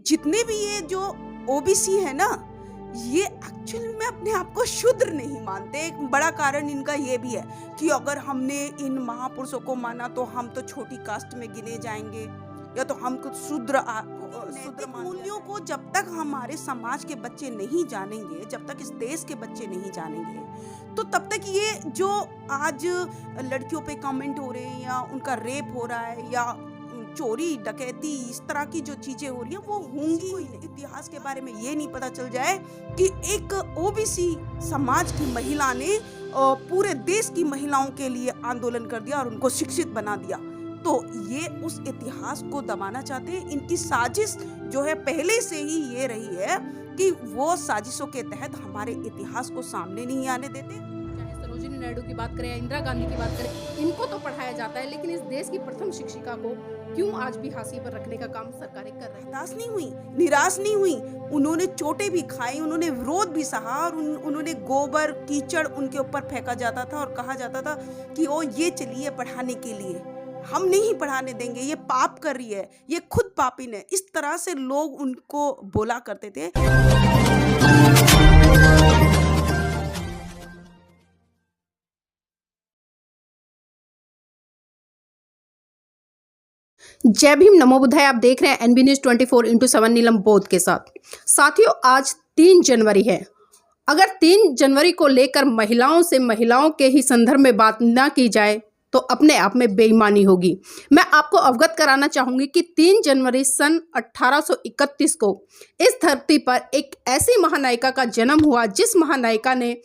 जितने भी ये जो ओबीसी है ना, ये एक्चुअली में अपने आप को शूद्र नहीं मानते। एक बड़ा कारण इनका ये भी है कि अगर हमने इन महापुरुषों को माना तो हम तो छोटी कास्ट में गिने जाएंगे, या तो हम कुछ शूद्र मूल्यों को जब तक हमारे समाज के बच्चे नहीं जानेंगे, जब तक इस देश के बच्चे नहीं जानेंगे, तो तब तक ये जो आज लड़कियों पे कमेंट हो रहे हैं या उनका रेप हो रहा है या चोरी डकैती इस तरह की जो चीजें हो रही हैं वो होंगी ही नहीं। इतिहास के बारे में ये नहीं पता चल जाए कि एक ओबीसी समाज की महिला ने पूरे देश की महिलाओं के लिए आंदोलन कर दिया और उनको शिक्षित बना दिया। तो ये उस इतिहास को दबाना चाहते हैं। इनकी साजिश जो है पहले से ही ये रही है कि वो साजिशों के तहत हमारे इतिहास को सामने नहीं आने देते। चाहे सरोजिनी नायडू की बात करें या इंदिरा गांधी की बात करें, इनको तो पढ़ाया जाता है, लेकिन इस देश की प्रथम शिक्षिका को क्यों आज भी हाशिए पर रखने का काम सरकारें कर रही हैं? हताश नहीं हुई, निराश नहीं हुई, उन्होंने चोटें भी खाई, उन्होंने विरोध भी सहा और उन्होंने गोबर कीचड़ उनके ऊपर फेंका जाता था और कहा जाता था कि ओ ये चलिए पढ़ाने के लिए, हम नहीं पढ़ाने देंगे, ये पाप कर रही है, ये खुद पापिन है। इस तरह से लोग उनको बोला करते थे। जय भीम, नमो बुद्धाय। आप देख रहे हैं एनबी न्यूज 24/7 नीलम बोध के साथ। साथियों, आज 3 जनवरी है। अगर 3 जनवरी को लेकर महिलाओं के ही संदर्भ में बात ना की जाए तो अपने आप में बेईमानी होगी। मैं आपको अवगत कराना चाहूंगी कि 3 जनवरी सन 1831 को इस धरती पर एक ऐसी महानायिका का जन्म हुआ जिस महानायिका ने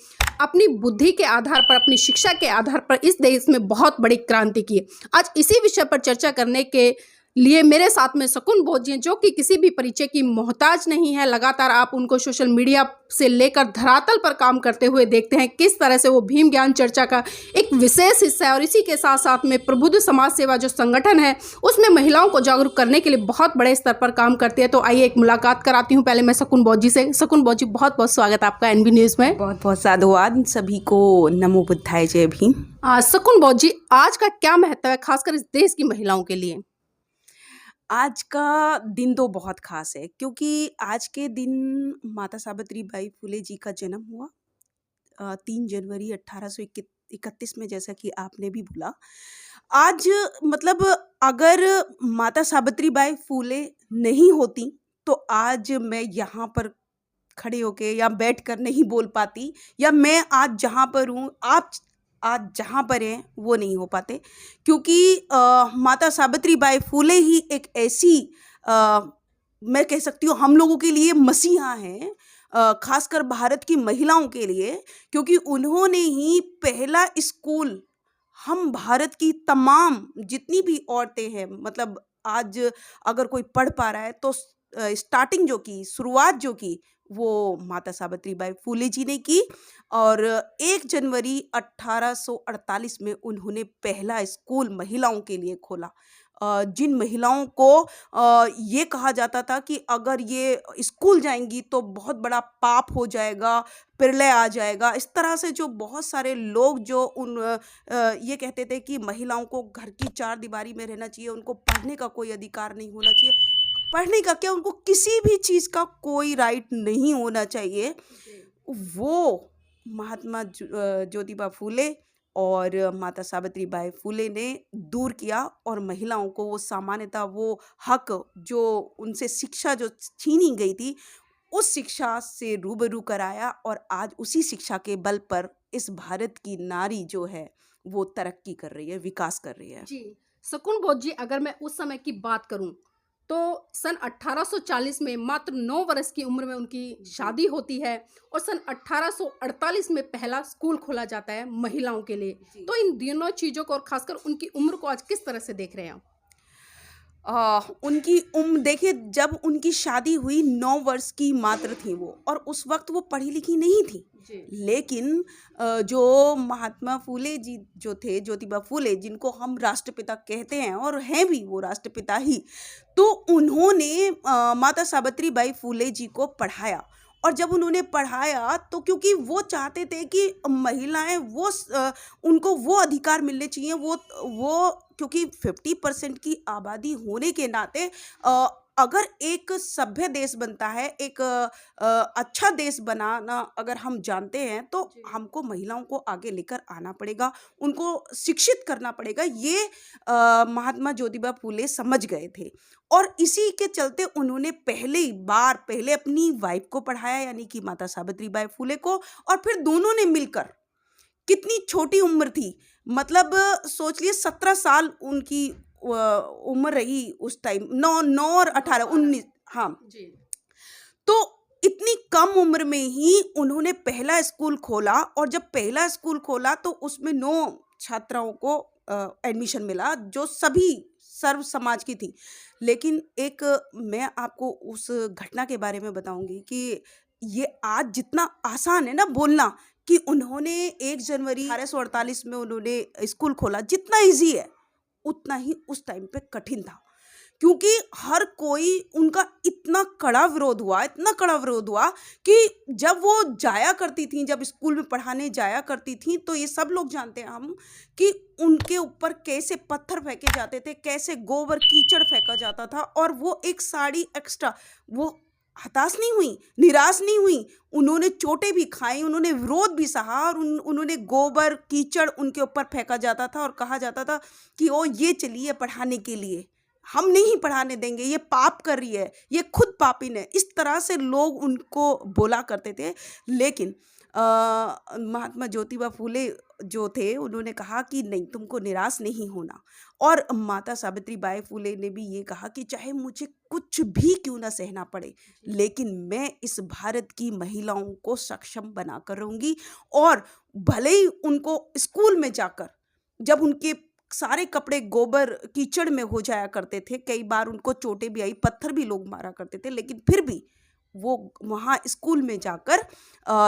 अपनी बुद्धि के आधार पर, अपनी शिक्षा के आधार पर इस देश में बहुत बड़ी क्रांति की। आज इसी विषय पर चर्चा करने के लिए मेरे साथ में शकुन बोध जी हैं, जो कि किसी भी परिचय की मोहताज नहीं है। लगातार आप उनको सोशल मीडिया से लेकर धरातल पर काम करते हुए देखते हैं, किस तरह से वो भीम ज्ञान चर्चा का एक विशेष हिस्सा है। और इसी के साथ साथ में प्रबुद्ध समाज सेवा जो संगठन है उसमें महिलाओं को जागरूक करने के लिए बहुत बड़े स्तर पर काम करती है। तो आइए एक मुलाकात कराती हूँ पहले मैं शकुन बोध जी से। शकुन बोध जी, बहुत बहुत स्वागत आपका एनबी न्यूज में। बहुत बहुत साधुवाद सभी को, नमो बुद्धाय, जय भीम। शकुन बोध जी, आज का क्या महत्व है खासकर इस देश की महिलाओं के लिए? आज का दिन तो बहुत खास है क्योंकि आज के दिन माता सावित्री बाई फुले जी का जन्म हुआ 3 जनवरी 1831 में, जैसा कि आपने भी बोला। आज मतलब अगर माता सावित्री बाई फुले नहीं होती तो आज मैं यहाँ पर खड़े होके या बैठ कर नहीं बोल पाती, या मैं आज जहाँ पर हूँ, आप आज जहाँ पर हैं वो नहीं हो पाते, क्योंकि माता सावित्री बाई फुले ही एक ऐसी मैं कह सकती हूँ हम लोगों के लिए मसीहा हैं, खासकर भारत की महिलाओं के लिए, क्योंकि उन्होंने ही पहला स्कूल हम भारत की तमाम जितनी भी औरतें हैं, मतलब आज अगर कोई पढ़ पा रहा है तो स्टार्टिंग जो की, शुरुआत जो की, वो माता सावित्री बाई फुले जी ने की। और 1 जनवरी 1848 में उन्होंने पहला स्कूल महिलाओं के लिए खोला। जिन महिलाओं को ये कहा जाता था कि अगर ये स्कूल जाएंगी तो बहुत बड़ा पाप हो जाएगा, प्रलय आ जाएगा, इस तरह से जो बहुत सारे लोग जो ये कहते थे कि महिलाओं को घर की 4 दीवारी में रहना चाहिए, उनको पढ़ने का कोई अधिकार नहीं होना चाहिए। पढ़ने का क्या, उनको किसी भी चीज़ का कोई राइट नहीं होना चाहिए। वो महात्मा ज्योतिबा फुले और माता सावित्री बाई फुले ने दूर किया और महिलाओं को वो सामान्यता, वो हक जो उनसे शिक्षा जो छीनी गई थी, उस शिक्षा से रूबरू कराया। और आज उसी शिक्षा के बल पर इस भारत की नारी जो है वो तरक्की कर रही है, विकास कर रही है। जी शकुन बोध जी, अगर मैं उस समय की बात करूं तो सन 1840 में मात्र 9 वर्ष की उम्र में उनकी शादी होती है और सन 1848 में पहला स्कूल खोला जाता है महिलाओं के लिए। तो इन दोनों चीज़ों को और खासकर उनकी उम्र को आज किस तरह से देख रहे हैं आप? उनकी उम्र देखिए, जब उनकी शादी हुई 9 वर्ष की मात्र थी वो, और उस वक्त वो पढ़ी लिखी नहीं थी। लेकिन जो महात्मा फुले जी जो थे, ज्योतिबा फुले, जिनको हम राष्ट्रपिता कहते हैं और हैं भी वो राष्ट्रपिता ही, तो उन्होंने माता सावित्री बाई फुले जी को पढ़ाया। और जब उन्होंने पढ़ाया तो क्योंकि वो चाहते थे कि महिलाएं उनको वो अधिकार मिलने चाहिए, वो क्योंकि 50% की आबादी होने के नाते अगर एक सभ्य देश बनता है, एक अच्छा देश बनाना अगर हम जानते हैं, तो जी। हमको महिलाओं को आगे लेकर आना पड़ेगा, उनको शिक्षित करना पड़ेगा। ये महात्मा ज्योतिबा फूले समझ गए थे और इसी के चलते उन्होंने पहले अपनी वाइफ को पढ़ाया, यानी कि माता सावित्री बाई फूले को, और फिर दोनों ने मिलकर, कितनी छोटी उम्र थी, मतलब सोच लिए 17 साल उनकी उम्र रही उस टाइम, 9 और 18 19, हाँ। जी। तो इतनी कम उम्र में ही उन्होंने पहला स्कूल खोला, और जब पहला स्कूल खोला तो उसमें 9 छात्राओं को एडमिशन मिला, जो सभी सर्व समाज की थी। लेकिन एक मैं आपको उस घटना के बारे में बताऊंगी कि ये आज जितना आसान है ना बोलना, कि उन्होंने 1 जनवरी 1848 में उन्होंने स्कूल खोला, जितना इजी है उतना ही उस टाइम पे कठिन था, क्योंकि हर कोई उनका इतना कड़ा विरोध हुआ कि जब वो जाया करती थी, जब स्कूल में पढ़ाने जाया करती थी, तो ये सब लोग जानते हैं हम कि उनके ऊपर कैसे पत्थर फेंके जाते थे, कैसे गोबर कीचड़ फेंका जाता था, और वो एक साड़ी एक्स्ट्रा, वो हताश नहीं हुई, निराश नहीं हुई, उन्होंने चोटें भी खाई, उन्होंने विरोध भी सहा, और उन्होंने गोबर कीचड़ उनके ऊपर फेंका जाता था और कहा जाता था कि ओ ये चलिए पढ़ाने के लिए, हम नहीं पढ़ाने देंगे, ये पाप कर रही है, ये खुद पापिन है, इस तरह से लोग उनको बोला करते थे। लेकिन महात्मा ज्योतिबा फूले जो थे, उन्होंने कहा कि नहीं, तुमको निराश नहीं होना, और माता सावित्री बाई फूले ने भी ये कहा कि चाहे मुझे कुछ भी क्यों ना सहना पड़े, लेकिन मैं इस भारत की महिलाओं को सक्षम बनाकर रहूंगी। और भले ही उनको स्कूल में जाकर, जब उनके सारे कपड़े गोबर कीचड़ में हो जाया करते थे, कई बार उनको चोटें भी आई, पत्थर भी लोग मारा करते थे, लेकिन फिर भी वो वहाँ स्कूल में जाकर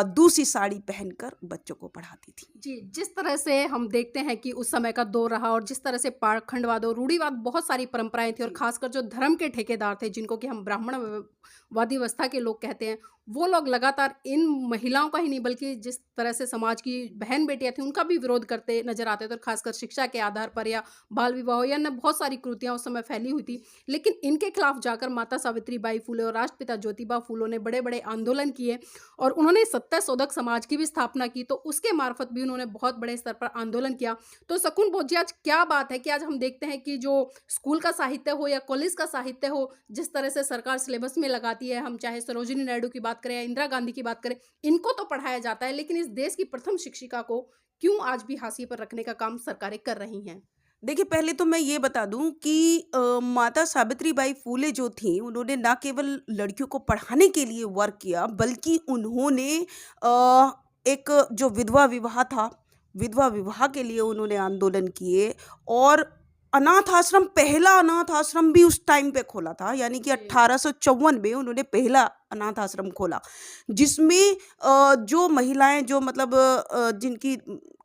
दूसरी साड़ी पहनकर बच्चों को पढ़ाती थी। जी, जिस तरह से हम देखते हैं कि उस समय का दौर रहा और जिस तरह से पाखंडवाद और रूढ़िवाद, बहुत सारी परंपराएं थी, और जी। खासकर जो धर्म के ठेकेदार थे, जिनको कि हम ब्राह्मणवादी अवस्था के लोग कहते हैं, वो लोग लगातार इन महिलाओं का ही नहीं, बल्कि जिस तरह से समाज की बहन बेटियां थी, उनका भी विरोध करते नजर आते थे, और खासकर शिक्षा के आधार पर या बाल विवाह या अन्य बहुत सारी कृतियां उस समय फैली हुई थी। लेकिन इनके खिलाफ जाकर माता सावित्री बाई फूले और राष्ट्रपिता ज्योतिबा फूले ने बड़े बड़े आंदोलन किए, और उन्होंने सत्य शोधक समाज की भी स्थापना की, तो उसके मार्फत भी उन्होंने बहुत बड़े स्तर पर आंदोलन किया। तो सकून बोध जी, आज क्या बात है कि आज हम देखते हैं कि जो स्कूल का साहित्य हो या कॉलेज का साहित्य हो, जिस तरह से सरकार सिलेबस में लगाती है, हम चाहे सरोजिनी नायडू की बात करें या इंदिरा गांधी की बात करें, इनको तो पढ़ाया जाता है, लेकिन इस देश की प्रथम शिक्षिका को क्यों आज भी हाशिए पर रखने का काम सरकारें कर रही हैं? देखिए, पहले तो मैं ये बता दूं कि माता सावित्री बाई फूले जो थी, उन्होंने ना केवल लड़कियों को पढ़ाने के लिए वर्क किया, बल्कि उन्होंने एक जो विधवा विवाह था, विधवा विवाह के लिए उन्होंने आंदोलन किए, और अनाथ आश्रम, पहला अनाथ आश्रम भी उस टाइम पे खोला था, यानी कि जी। 1854 में उन्होंने पहला अनाथ आश्रम खोला, जिसमें जो महिलाएं, जो मतलब जिनकी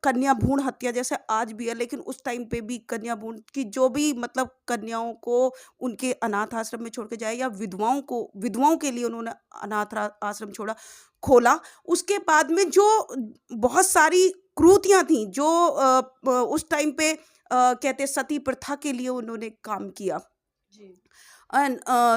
कन्या भ्रूण हत्या जैसे आज भी है, लेकिन उस टाइम पे भी कन्या भ्रूण की जो भी मतलब कन्याओं को उनके अनाथ आश्रम में छोड़ के जाए, या विधवाओं के लिए उन्होंने आश्रम खोला। उसके बाद में जो बहुत सारी क्रूतियां थी, जो उस टाइम पे कहते सती प्रथा के लिए उन्होंने काम किया, जी।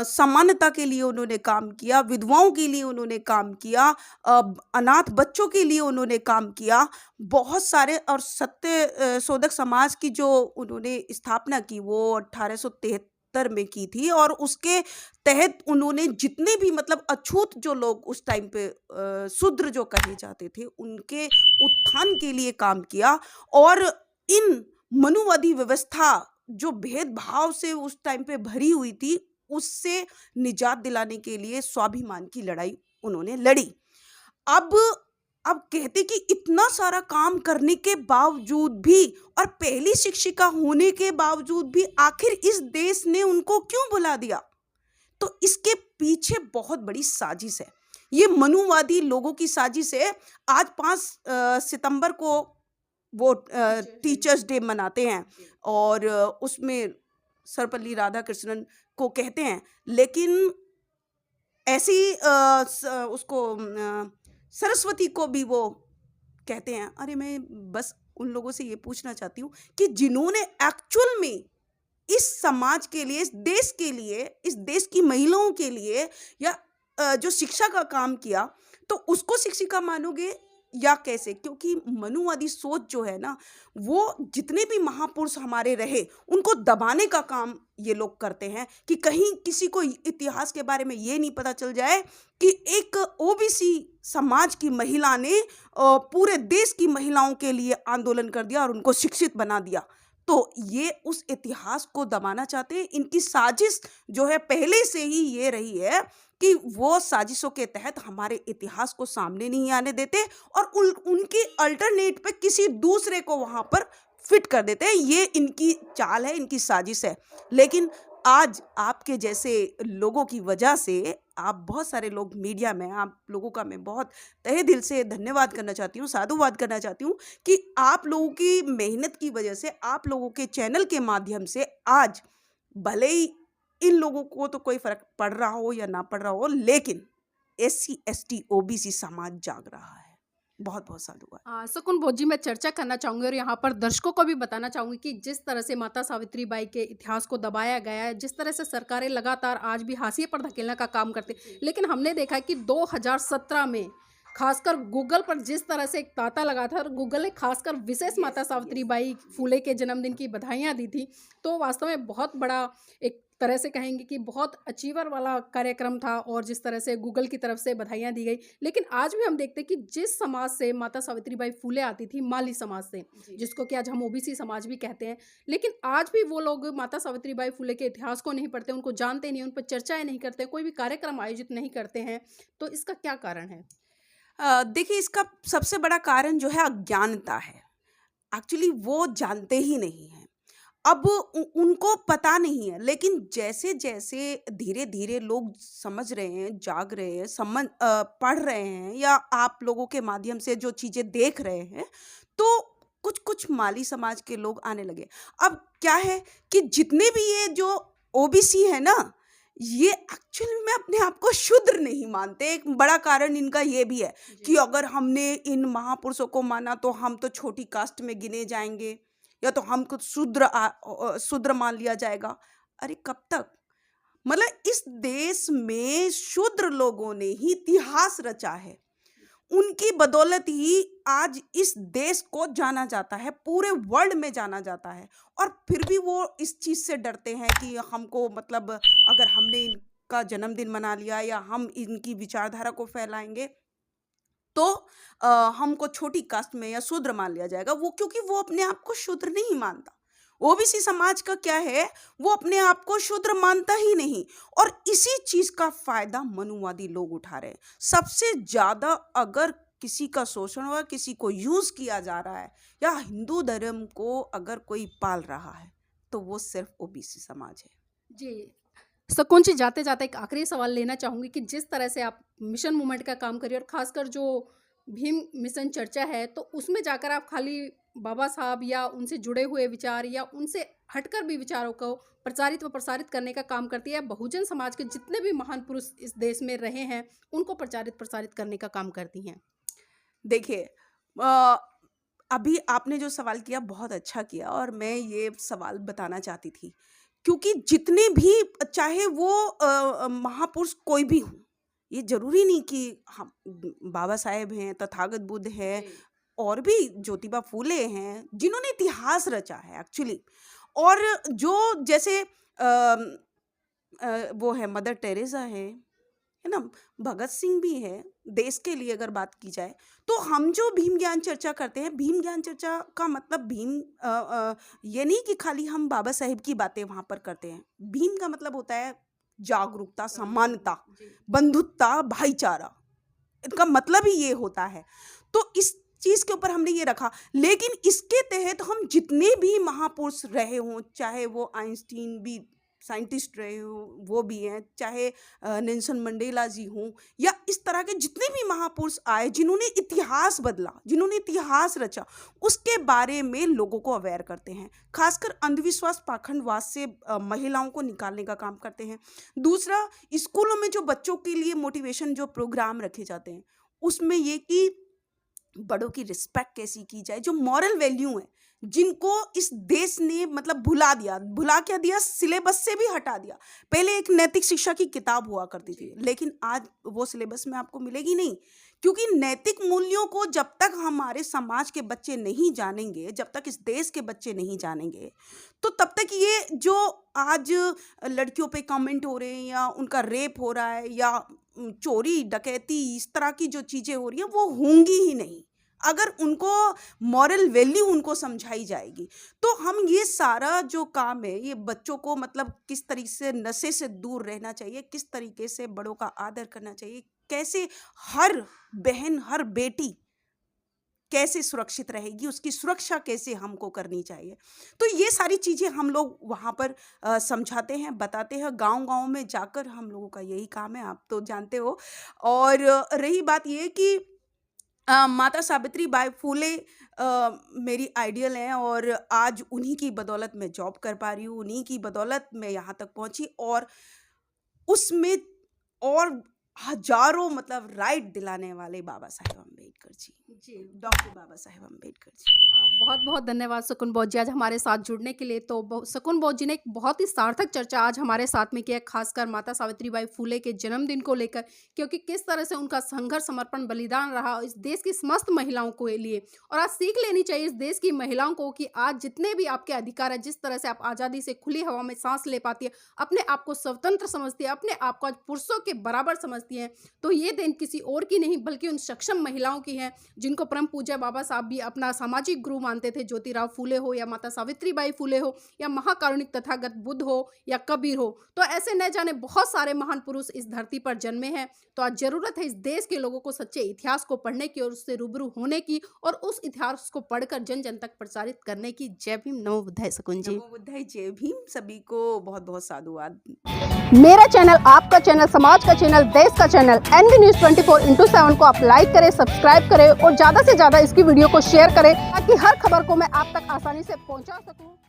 समानता के लिए उन्होंने काम किया, विधवाओं के लिए उन्होंने काम किया, अनाथ बच्चों के लिए उन्होंने काम किया, बहुत सारे। और सत्य शोधक समाज की जो उन्होंने स्थापना की, वो 1873 में की थी, और उसके तहत उन्होंने जितने भी मतलब अछूत जो लोग उस टाइम पे शूद्र जो कहे जाते थे, उनके उत्थान के लिए काम किया, और इन मनुवादी व्यवस्था जो भेदभाव से उस टाइम पे भरी हुई थी, उससे निजात दिलाने के लिए स्वाभिमान की लड़ाई उन्होंने लड़ी। अब अब कहते कि इतना सारा काम करने के बावजूद भी, और पहली शिक्षिका होने के बावजूद भी, आखिर इस देश ने उनको क्यों बुला दिया? तो इसके पीछे बहुत बड़ी साजिश है, ये मनुवादी लोगों की साजिश है। आज 5 सितंबर को वो टीचर्स डे मनाते हैं, और उसमें सर्वपल्ली राधाकृष्णन को कहते हैं, लेकिन ऐसी उसको सरस्वती को भी वो कहते हैं। अरे, मैं बस उन लोगों से ये पूछना चाहती हूँ कि जिन्होंने एक्चुअल में इस समाज के लिए, इस देश के लिए, इस देश की महिलाओं के लिए, या जो शिक्षा का काम किया, तो उसको शिक्षिका मानोगे या कैसे? क्योंकि मनुवादी सोच जो है ना, वो जितने भी महापुरुष हमारे रहे, उनको दबाने का काम ये लोग करते हैं कि कहीं किसी को इतिहास के बारे में ये नहीं पता चल जाए कि एक ओबीसी समाज की महिला ने पूरे देश की महिलाओं के लिए आंदोलन कर दिया और उनको शिक्षित बना दिया। तो ये उस इतिहास को दबाना चाहते हैं। इनकी साजिश जो है पहले से ही ये रही है कि वो साजिशों के तहत हमारे इतिहास को सामने नहीं आने देते और उनकी अल्टरनेट पे किसी दूसरे को वहाँ पर फिट कर देते हैं। ये इनकी चाल है, इनकी साजिश है। लेकिन आज आपके जैसे लोगों की वजह से, आप बहुत सारे लोग मीडिया में, आप लोगों का मैं बहुत तहे दिल से धन्यवाद करना चाहती हूँ, साधुवाद करना चाहती हूँ कि आप लोगों की मेहनत की वजह से, आप लोगों के चैनल के माध्यम से आज भले ही इन लोगों को तो कोई फर्क पड़ रहा हो या ना पड़ रहा हो, लेकिन एससी एसटी ओबीसी समाज जाग रहा है। बहुत बहुत साधुवाद। सुकुन बहुत जी, मैं चर्चा करना चाहूँगी और यहाँ पर दर्शकों को भी बताना चाहूँगी कि जिस तरह से माता सावित्री बाई के इतिहास को दबाया गया है, जिस तरह से सरकारें लगातार आज भी हाशिए पर धकेलने का काम करती, लेकिन हमने देखा है कि 2017 में खासकर गूगल पर जिस तरह से एक तांता लगा था और गूगल ने खासकर विशेष माता सावित्री बाई फुले के जन्मदिन की बधाइयाँ दी थी, तो वास्तव में बहुत बड़ा, एक तरह से कहेंगे कि बहुत अचीवर वाला कार्यक्रम था और जिस तरह से गूगल की तरफ से बधाइयाँ दी गई। लेकिन आज भी हम देखते हैं कि जिस समाज से माता सावित्री बाई फुले आती थी, माली समाज से, जिसको कि आज हम ओबीसी समाज भी कहते हैं, लेकिन आज भी वो लोग माता सावित्री बाई फुले के इतिहास को नहीं पढ़ते, उनको जानते नहीं, उन पर चर्चाएं नहीं करते, कोई भी कार्यक्रम आयोजित नहीं करते हैं। तो इसका क्या कारण है? देखिए, इसका सबसे बड़ा कारण जो है अज्ञानता है। एक्चुअली वो जानते ही नहीं हैं। अब उनको पता नहीं है, लेकिन जैसे-जैसे धीरे-धीरे लोग समझ रहे हैं, जाग रहे हैं, पढ़ रहे हैं या आप लोगों के माध्यम से जो चीज़ें देख रहे हैं, तो कुछ-कुछ माली समाज के लोग आने लगे। अब क्या है कि जितने भी ये जो ओबीसी है ना, ये एक्चुअली में अपने आप को शूद्र नहीं मानते। एक बड़ा कारण इनका ये भी है कि अगर हमने इन महापुरुषों को माना तो हम तो छोटी कास्ट में गिने जाएँगे या तो हमको शूद्र मान लिया जाएगा। अरे कब तक? मतलब इस देश में शूद्र लोगों ने ही इतिहास रचा है। उनकी बदौलत ही आज इस देश को जाना जाता है, पूरे वर्ल्ड में जाना जाता है। और फिर भी वो इस चीज़ से डरते हैं कि हमको, मतलब अगर हमने इनका जन्मदिन मना लिया या हम इनकी विचारधारा को फैलाएँगे तो हमको छोटी कास्ट में या शूद्र मान लिया जाएगा। वो क्योंकि वो अपने आप को शूद्र नहीं मानता। ओबीसी समाज का क्या है, वो अपने आप को शूद्र मानता ही नहीं और इसी चीज़ का फ़ायदा मनुवादी लोग उठा रहे हैं। सबसे ज़्यादा अगर किसी का शोषण हुआ, किसी को यूज़ किया जा रहा है या हिंदू धर्म को अगर कोई पाल रहा है, तो वो सिर्फ़ ओबीसी समाज है। जी। सकून जी, जाते-जाते एक आखिरी सवाल लेना चाहूँगी कि जिस तरह से आप मिशन मूवमेंट का काम कर रही हैं और ख़ासकर जो भीम मिशन चर्चा है, तो उसमें जाकर आप खाली बाबा साहब या उनसे जुड़े हुए विचार या उनसे हटकर भी विचारों को प्रचारित व प्रसारित करने का काम करती है, बहुजन समाज के जितने भी महान पुरुष इस देश में रहे हैं, उनको प्रचारित प्रसारित करने का काम करती हैं? देखिए, अ, अभी आपने जो सवाल किया बहुत अच्छा किया और मैं ये सवाल बताना चाहती थी क्योंकि जितने भी, चाहे वो महापुरुष कोई भी हो, ये जरूरी नहीं कि हम बाबा साहेब हैं, तथागत बुद्ध हैं, जी। और भी ज्योतिबा फूले हैं जिन्होंने इतिहास रचा है एक्चुअली। और जो जैसे वो है मदर टेरेसा है ना, भगत सिंह भी है। देश के लिए अगर बात की जाए तो हम जो भीम ज्ञान चर्चा करते हैं, भीम ज्ञान चर्चा का मतलब ये नहीं कि खाली हम बाबा साहेब की बातें वहाँ पर करते हैं। भीम का मतलब होता है जागरूकता, समानता, जी। बंधुत्व, भाईचारा। इनका मतलब ही ये होता है। तो इस चीज़ के ऊपर हमने ये रखा, लेकिन इसके तहत हम जितने भी महापुरुष रहे हों, चाहे वो आइंस्टीन भी साइंटिस्ट रहे हों, वो भी हैं, चाहे नेल्सन मंडेला जी हों, या इस तरह के जितने भी महापुरुष आए जिन्होंने इतिहास बदला, जिन्होंने इतिहास रचा, उसके बारे में लोगों को अवेयर करते हैं। खासकर अंधविश्वास, पाखंडवाद से महिलाओं को निकालने का काम करते हैं। दूसरा, स्कूलों में जो बच्चों के लिए मोटिवेशन जो प्रोग्राम रखे जाते हैं, उसमें ये कि बड़ों की रिस्पेक्ट कैसी की जाए, जो मॉरल वैल्यू है, जिनको इस देश ने मतलब भुला क्या दिया, सिलेबस से भी हटा दिया। पहले एक नैतिक शिक्षा की किताब हुआ करती थी, लेकिन आज वो सिलेबस में आपको मिलेगी नहीं, क्योंकि नैतिक मूल्यों को जब तक हमारे समाज के बच्चे नहीं जानेंगे, जब तक इस देश के बच्चे नहीं जानेंगे, तो तब तक ये जो आज लड़कियों पे कमेंट हो रहे हैं या उनका रेप हो रहा है या चोरी डकैती इस तरह की जो चीज़ें हो रही हैं वो होंगी ही नहीं, अगर उनको मॉरल वैल्यू उनको समझाई जाएगी। तो हम ये सारा जो काम है ये बच्चों को मतलब किस तरीके से नशे से दूर रहना चाहिए, किस तरीके से बड़ों का आदर करना चाहिए, कैसे हर बहन हर बेटी कैसे सुरक्षित रहेगी, उसकी सुरक्षा कैसे हमको करनी चाहिए, तो ये सारी चीज़ें हम लोग वहाँ पर समझाते हैं, बताते हैं। गांव-गांव में जाकर हम लोगों का यही काम है, आप तो जानते हो। और रही बात ये कि माता सावित्री बाई फुले मेरी आइडियल हैं और आज उन्हीं की बदौलत मैं जॉब कर पा रही हूँ, उन्हीं की बदौलत मैं यहाँ तक पहुँची और उसमें और हजारों मतलब राइट दिलाने वाले बाबा साहेब अम्बेडकर जी, डॉक्टर बाबा साहेब अम्बेडकर जी। बहुत बहुत धन्यवाद शकुन बौद्ध जी आज हमारे साथ जुड़ने के लिए। तो शकुन बौद्ध जी ने एक बहुत ही सार्थक चर्चा आज हमारे साथ में किया, खासकर माता सावित्रीबाई फुले के जन्मदिन को लेकर, क्योंकि किस तरह से उनका संघर्ष समर्पण बलिदान रहा इस देश की समस्त महिलाओं के लिए। और आज सीख लेनी चाहिए इस देश की महिलाओं को कि आज जितने भी आपके अधिकार है, जिस तरह से आप आज़ादी से खुली हवा में सांस ले पाती है, अपने आप को स्वतंत्र समझती है, अपने आप को आज पुरुषों के बराबर समझती है, तो ये दिन किसी और की नहीं बल्कि उन सक्षम महिलाओं की है जिनको परम पूज्य बाबा साहब भी अपना सामाजिक गुरु मानते थे। ज्योतिराव फूले हो या माता सावित्रीबाई फुले हो या महाकारुणिक तथागत बुद्ध हो या कबीर हो, तो ऐसे न जाने बहुत सारे महान पुरुष इस धरती पर जन्मे हैं। तो आज जरूरत है इस देश के लोगों को सच्चे इतिहास को पढ़ने की और उससे रूबरू होने की और उस इतिहास को पढ़कर जन जन तक प्रसारित करने की। जय भीम, नमो बुद्धाय शकुन जी। नमो बुद्धाय, जय भीम, सभी को बहुत बहुत साधुवाद। मेरा चैनल, आपका चैनल, समाज का चैनल, देश का चैनल एनबी न्यूज़ 24/7 को आप लाइक करें, सब्सक्राइब करें और ज़्यादा से ज़्यादा इसकी वीडियो को शेयर करें ताकि हर खबर को मैं आप तक आसानी से पहुंचा सकूं।